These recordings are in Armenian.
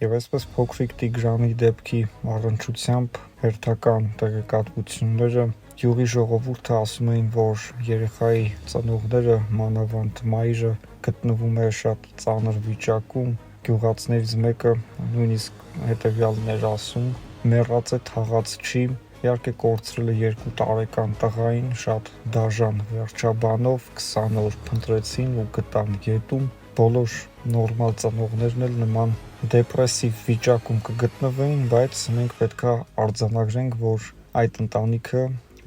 Եվ այսպես փոքրիկ Տիգրանի դեպքի առնչությամբ հերթական տեղեկատվությունները գյուղի ժողովուրդը ասում էին, որ երեխայի ծնողները, մանավանդ մայրը, գտնվում է շատ ծանր վիճակում, գյուղացիներից մեկը նույնիսկ հետևյալն էր ասում, մեռած է, թաղած չի, իհարկե կորցրել է 2 տարեկան տղային, շատ դաժան վերջաբանով 20 օր փնտրեցին ու գտան գետում, բոլոր նորմալ ծնողներն էլ նման դեպրեսիվ վիճակում կգտնվեին, բայց մենք պետքա արձանագրենք, որ այդ ընտանիքը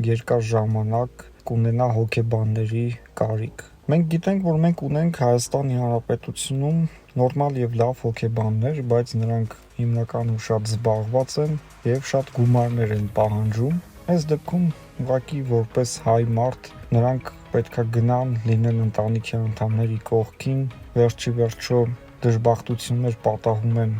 երկար ժամանակ կունենա հոգեբանների կարիք։ Մենք գիտենք, որ մենք ունենք Հայաստանի Հանրապետությունում նորմալ եւ լավ հոգեբաններ, բայց նրանք հիմնականում շատ զբաղված են եւ շատ գումարներ են պահանջում։ Այս դեպքում ուղղակի որպես հայ մարդ նրանք պետքա գնան, լինեն ընտանիքի անդամների կողքին, վերջի վերջո դժբախտություններ պատահում են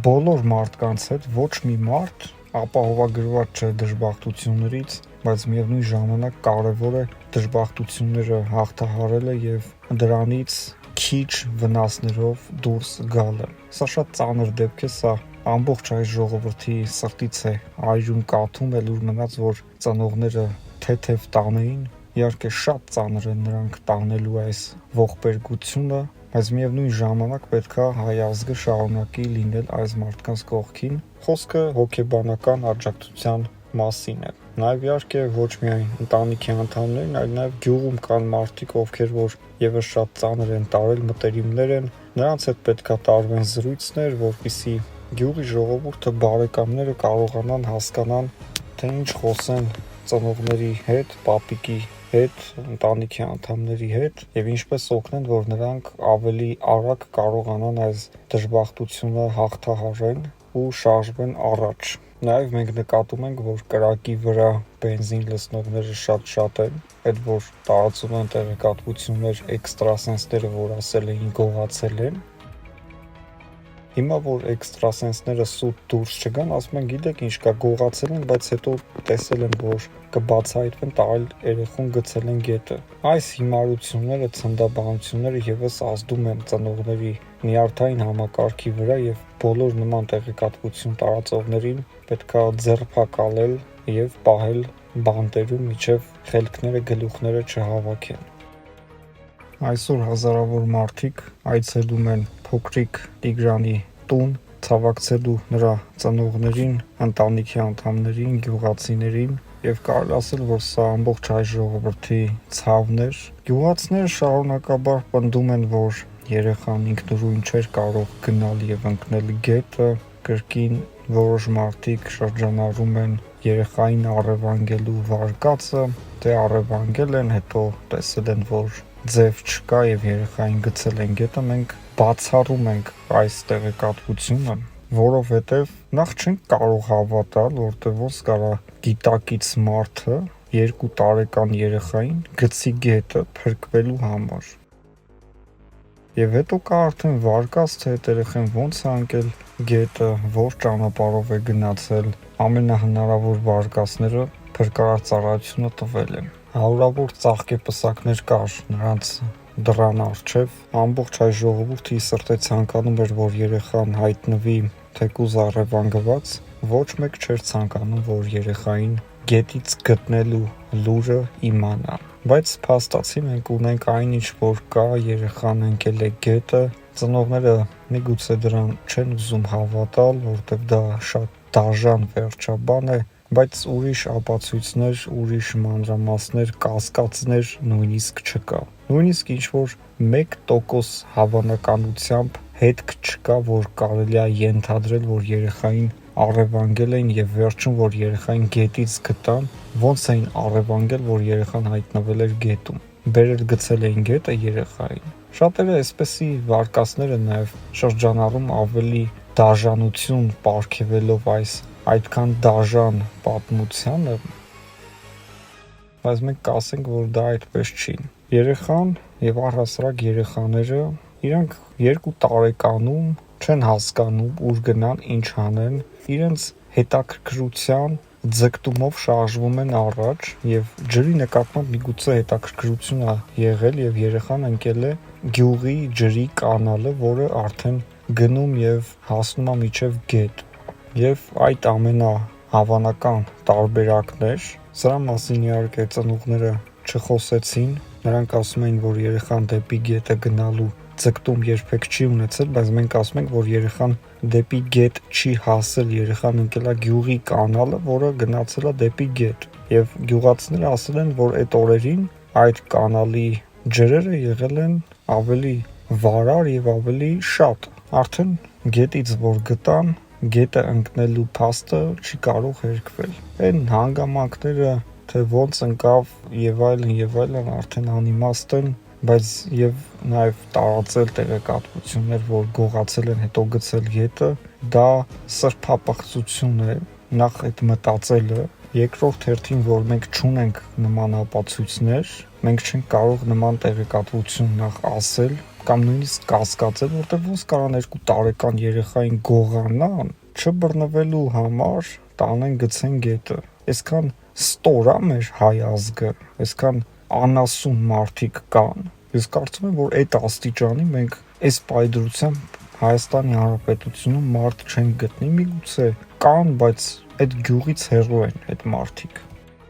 բոլոր մարդկանց հետ, ոչ մի մարդ ապահովագրված չէ դժբախտություններից, բայց միևնույն ժամանակ կարևոր է դժբախտությունները հաղթահարելը եւ դրանից քիչ վնասներով դուրս գալը։ Սա շատ ծանր դեպք է, սա ամբողջ այս ժողովրդի սրտից է այրում կաթում, ելուր մնաց, որ ծնողները թեթև տանեին, իհարկե շատ ծանր է նրանք տանելու այս ողբերգությունը, բայց միևնույն ժամանակ պետքա հայ ազգը շարունակի լինել այս մարդկանց կողքին։ Խոսքը հոգեբանական աջակցության մասին է։ Նաև իհարկե ոչ միայն ընտանիքի անդամներն, այլ նաև գյուղում կան մարդիկ, ովքեր որ եւս շատ ծանր են տարել, մտերիմներ են, նրանց հետ պետքա տարվեն զրույցներ, որպեսզի գյուղի ժողովուրդը, բարեկամները կարողանան հասկանան, թե ինչ խոսեն ծնողների հետ, պապիկի հետ, ընտանիքի անդամների հետ եւ ինչպես օգնեն, որ նրանք ավելի արագ կարողանան այս դժբախտությունը հաղթահարեն ու շարժվեն առաջ։ Նաև մենք նկատում ենք, որ կրակի վրա բենզին լցնողները շատ են, այդ որ տարածում են տեղեկատվություններ էքստրասենսները, որ ասել էին գողացել են։ Հիմա որ էքստրասենսները սուտ դուրս չգան, ասում են, գիտեք ինչ կա, գողացել են, բայց հետո տեսել են, որ կբացահայտվեն, տալ երեխուն գցել են գետը։ Այս հիմարությունները, ցնդաբանությունները եւս ազդում են ծնողների նյարդային համակարգի վրա եւ բոլոր նման տեղեկատվություն տարածողներին պետքա ձերբակալել եւ պահել բանտերում, մինչեւ խելքները գլուխները չհավաքեն։ Այսօր հազարավոր մարդիկ այցելում են փոքրիկ Տիգրանի տուն, ցավակցելու նրա ծնողներին, ընտանիքի անդամներին, գյուղացիներին եւ կարելի ասել, որ սա ամբողջ հայ ժողովրդի ցավն էր։ Գյուղացիները շարունակաբար պնդում են, որ երեխան ինքնուրույն չէր կարող գնալ եւ ընկնել գետը, կրկին որոշ մարդիկ շրջանառում են երեխային առևանգելու վարկածը, դե առևանգել են, հետո տեսել են, որ ձև չկա եւ երեխային գցել են գետը, մենք բացառում ենք այս տեղեկատվությունը, որովհետեւ նախ չենք կարող հավատալ, որտեղ ոնց կարա գիտակից մարդը 2 տարեկան երեխային գցի գետը փրկվելու համար։ Եվ հետո կա արդեն վարկած, թե այդ երեխան ոնց է ընկել գետը, որ ճանապարհով է գնացել, ամենահնարավոր վարկածները փրկարար ծառայությունը տվել են։ Հարյուրավոր ծաղկեպսակներ կար նրանց դռան առջև, ամբողջ հայ ժողովուրդը սրտե ցանկանում էր, որ երեխան հայտնվի թեկուզ առևանգված, ոչ մեկ չէր ցանկանում, որ երեխային գետից գտնելու լուրը իմանա։ Բայց փաստացի մենք ունենք այնինչ որ կա, երեխան ընկել է գետը, ծնողները միգուցե դրան չեն ուզում հավատալ, որտեղ դա շատ դաժան վերջաբան է, բայց ուրիշ ապացույցներ, ուրիշ մանրամասներ, կասկածներ նույնիսկ չկա։ Նույնիսկ ինչ որ 1% հավանականությամբ հետք չկա, որ կարելի է ենթադրել, որ երեխային առևանգել են եւ վերջում որ երեխային գետից գտան, ոնց էին առևանգել, որ երեխան հայտնվել էր գետում։ Բերել գցել էին գետը երեխային։ Շատերը այսպեսի վարկածները նաեւ շրջանառում ավելի դաժանություն պարգևելով այս այդքան դաժան պատմությանը, բայց մենք կասենք, որ դա այդպես չի։ Երեխան եւ առհասարակ երեխաները իրանք 2 տարեկանում չեն հասկանում ուր գնան, ինչ անեն, իրենց հետաքրքրության ձգտումով շարժվում են առաջ եւ ջրի նկատմամբ միգուցե հետաքրքրություն է եղել եւ երեխան ընկել է գյուղի ջրի կանալը, որը արդեն գնում եւ հասնում է մինչեւ գետ։ Եվ այդ ամենահավանական տարբերակն էր, սրա մասին իհարկե ծնողները չխոսեցին, նրանք ասում էին, որ երեխան դեպի գետը գնալու ձգտում երբեք չի ունեցել, բայց մենք ասում ենք, որ երեխան դեպի գետ չի հասել, երեխան ընկել է գյուղի կանալը, որը գնացել է դեպի գետ։ Եվ գյուղացիները ասել են, որ այդ օրերին այդ կանալի ջրերը եղել են ավելի վարար եւ ավելի շատ։ Արդեն գետից որ գտան, գետը ընկնելու փաստը չի կարող հերքվել։ Այն հանգամանքները, թե ոնց ընկավ եւ այլն արդեն անիմաստ են, բայց եւ նաեւ տարածել տեղեկատվություններ, որ գողացել են, հետո գցել գետը, դա սրբապղծություն է, նախ այդ մտածելը, երկրորդ հերթին, որ մենք չունենք նման ապացույցներ, մենք չենք կարող նման տեղեկատվություն նախ ասել կամ նույնիսկ կասկածել, որտեղ ոնց կարան 2 տարեկան երեխային գողանան, չբռնվելու համար տանեն գցեն գետը։ Այսքան ստոր է մեր հայ ազգը, այսքան անասուն մարդիկ կան։ Ես կարծում եմ, որ այդ աստիճանի մենք այս պայծրությամբ Հայաստանի Հանրապետությունում մարդ չեն գտնի, միգուցե կան, բայց այդ գյուղից հեռու են այդ մարդիկ։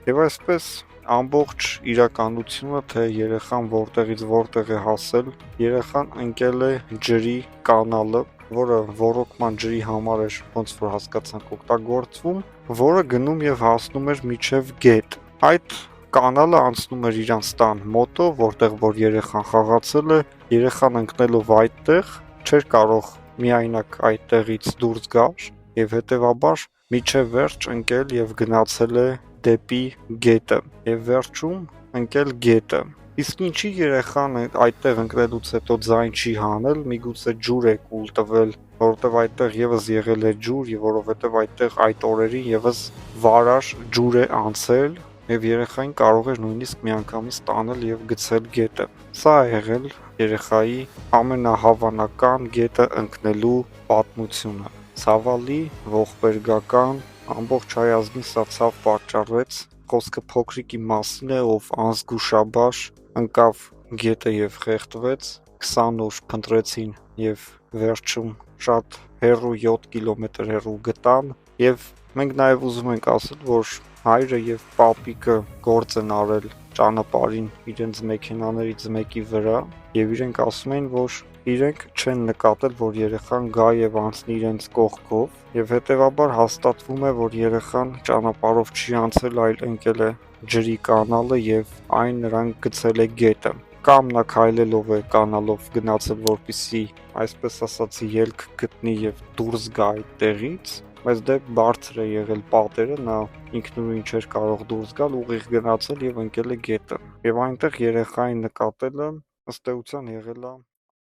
Եվ այսպես ամբողջ իրականությունը, թե երեխան որտեղից որտեղ է հասել, երեխան ընկել է ջրի կանալը, որը ոռոգման ջրի համար էր, ոնց որ հասկացանք, օգտագործվում, որը գնում եւ հասնում էր միջև գետ։ Այդ կանալը անցնում էր իրանց տան մոտով, որտեղ որ երեխան խաղացել է, երեխան ընկնելով այդտեղ չէր կարող միայնակ այդտեղից դուրս գալ եւ հետեւաբար միջև վերջ ընկել եւ գնացել է դեպի գետը եւ վերջում ընկել գետը։ Իսկ ինչի երեխան այդտեղ ընկնելուց հետո ձայն չի հանել, միգուցե ջուր է կուլ տվել, որովհետև այդտեղ եւս եղել է ջուր եւ որովհետև այդտեղ այդ օրերին եւս վարար ջուր է անցել եւ երեխային կարող էր նույնիսկ միանգամից տանել եւ գցել գետը։ Սա է եղել երեխայի ամենահավանական գետը ընկնելու պատմությունը։ Ցավալի, ողբերգական, ամբողջ հայ ազգին սա ցավ պատճառեց, խոսքը փոքրիկի մասին է, ով անզգուշաբար ընկավ գետը եւ խեղդվեց, 20 օր փնտրեցին եւ վերջում շատ հեռու 7 կիլոմետր հեռու գտան եւ մենք նաեւ ուզում ենք ասել, որ հայրը եւ պապիկը գործ են արել ճանապարհին իրենց մեքենաներից մեկի վրա եւ իրենք ասում են, որ իրենք չեն նկատել, որ երեխան գա եւ անցնի իրենց կողքով եւ հետեւաբար հաստատվում է, որ երեխան ճանապարհով չի անցել, այլ ընկել է ջրի կանալը եւ այն նրան գցել է գետը կամ նա քայլելով է կանալով գնացել, որպեսզի այսպես ասացի ելք գտնի եւ դուրս գա այդտեղից, բայց դե բարձր է եղել պատերը, նա ինքնուրույն չէր կարող դուրս գալ, ուղիղ գնացել եւ ընկել է գետը։ Եվ այնտեղ երեխային նկատելը ըստ էության եղել է